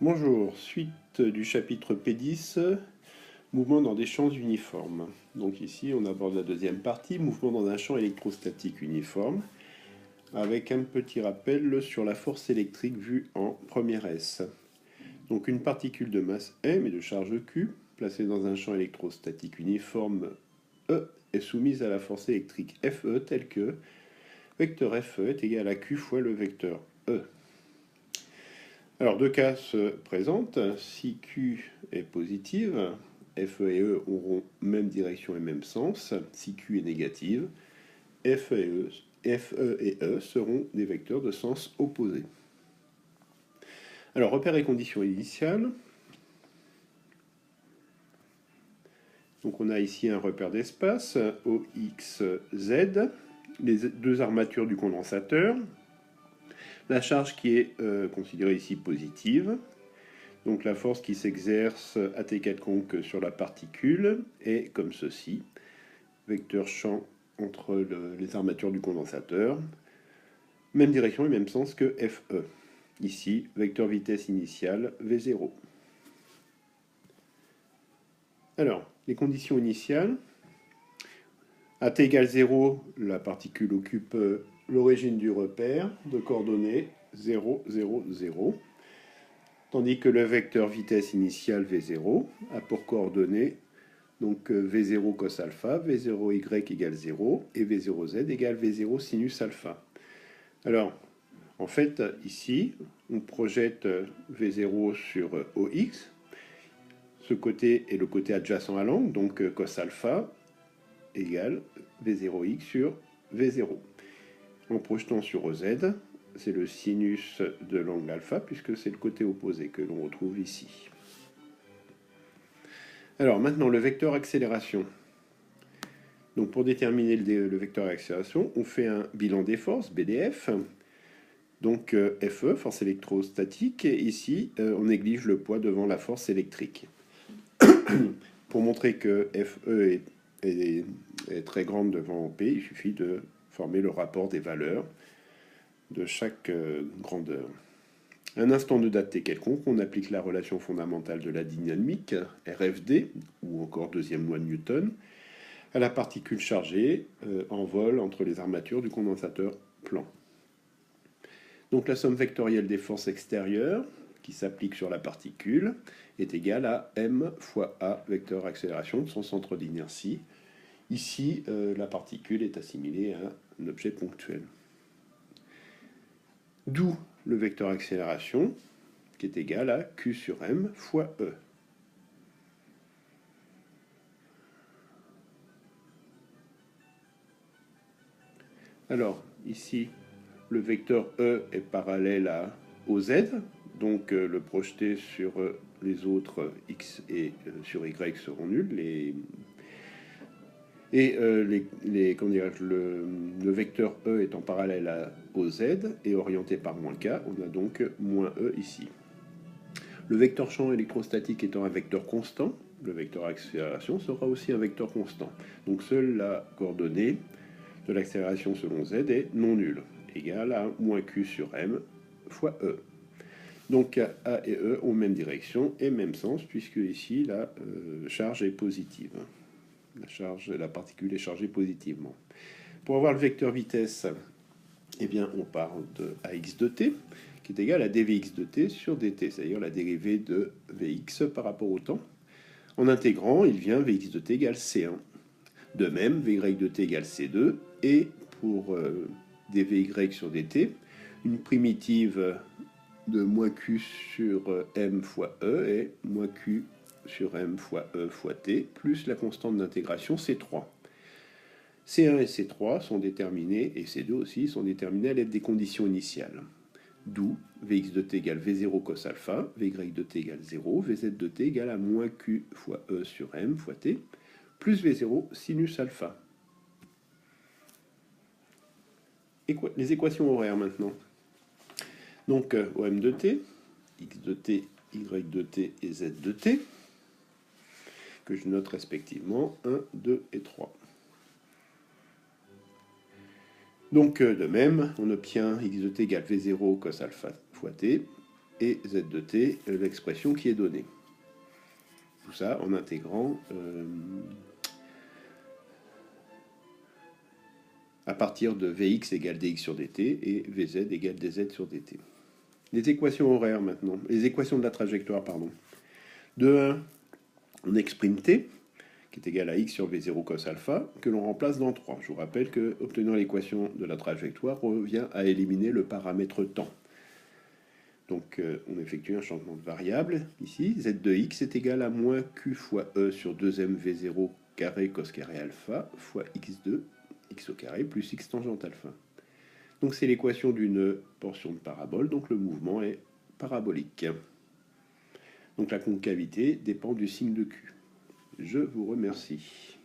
Bonjour, suite du chapitre P10, mouvement dans des champs uniformes. Donc ici on aborde la deuxième partie, mouvement dans un champ électrostatique uniforme, avec un petit rappel sur la force électrique vue en première S. Donc une particule de masse M et de charge Q, placée dans un champ électrostatique uniforme E, est soumise à la force électrique Fe telle que vecteur Fe est égal à Q fois le vecteur E. Alors, deux cas se présentent. Si Q est positive, Fe et E auront même direction et même sens. Si Q est négative, Fe et E seront des vecteurs de sens opposé. Alors, repères et conditions initiales. Donc, on a ici un repère d'espace, OXZ, les deux armatures du condensateur, la charge qui est considérée ici positive. Donc la force qui s'exerce à t quelconque sur la particule est comme ceci. Vecteur champ entre les armatures du condensateur. Même direction et même sens que Fe. Ici, vecteur vitesse initiale V0. Alors, les conditions initiales. À t égale 0, la particule occupe l'origine du repère de coordonnées 0, 0, 0. Tandis que le vecteur vitesse initiale V0 a pour coordonnées donc V0 cos alpha, V0y égale 0 et V0z égale V0 sinus alpha. Alors, en fait, ici, on projette V0 sur OX. Ce côté est le côté adjacent à l'angle, donc cos alpha égale V0x sur V0. En projetant sur OZ, c'est le sinus de l'angle alpha, puisque c'est le côté opposé que l'on retrouve ici. Alors maintenant, le vecteur accélération. Donc pour déterminer le vecteur accélération, on fait un bilan des forces, BDF. Donc Fe, force électrostatique, et ici, on néglige le poids devant la force électrique. Pour montrer que Fe est très grande devant P, il suffit de former le rapport des valeurs de chaque grandeur. Un instant de date t quelconque, on applique la relation fondamentale de la dynamique, RFD, ou encore deuxième loi de Newton, à la particule chargée en vol entre les armatures du condensateur plan. Donc la somme vectorielle des forces extérieures, qui s'applique sur la particule, est égale à m fois a, vecteur accélération de son centre d'inertie. Ici, la particule est assimilée à un objet ponctuel. D'où le vecteur accélération, qui est égal à Q sur M fois E. Alors, ici, le vecteur E est parallèle au Z, donc le projeté sur les autres X et sur Y seront nuls. Le vecteur E étant parallèle au Z et orienté par moins K, on a donc moins E ici. Le vecteur champ électrostatique étant un vecteur constant, le vecteur accélération sera aussi un vecteur constant. Donc seule la coordonnée de l'accélération selon Z est non nulle, égale à moins Q sur M fois E. Donc A et E ont même direction et même sens, puisque ici la charge est positive. La particule est chargée positivement. Pour avoir le vecteur vitesse, eh bien, on part de AX de t, qui est égal à dvx de t sur dt, c'est-à-dire la dérivée de Vx par rapport au temps. En intégrant, il vient Vx de t égale C1. De même, Vy de t égale C2, et pour dvy sur dt, une primitive de moins q sur m fois e est moins q sur m fois e fois t, plus la constante d'intégration C3. C1 et C3 sont déterminés, et C2 aussi, sont déterminés à l'aide des conditions initiales. D'où Vx de t égale V0 cos alpha, Vy de t égale 0, Vz de t égale à moins Q fois E sur M fois t, plus V0 sinus alpha. Les équations horaires maintenant. Donc OM de t, X de t, Y de t et Z de t, que je note respectivement 1, 2 et 3. Donc de même, on obtient x de t égale v0 cos alpha fois t, et z de t, l'expression qui est donnée. Tout ça en intégrant à partir de Vx égale dx sur dt et Vz égale dz sur dt. Les équations horaires maintenant, les équations de la trajectoire, pardon. De 1, on exprime t, qui est égal à x sur v0 cos alpha, que l'on remplace dans 3. Je vous rappelle que obtenir l'équation de la trajectoire revient à éliminer le paramètre temps. Donc on effectue un changement de variable. Ici, z de x est égal à moins q fois e sur 2m v0 carré cos carré alpha fois x2 x au carré plus x tangente alpha. Donc c'est l'équation d'une portion de parabole, donc le mouvement est parabolique. Donc la concavité dépend du signe de Q. Je vous remercie.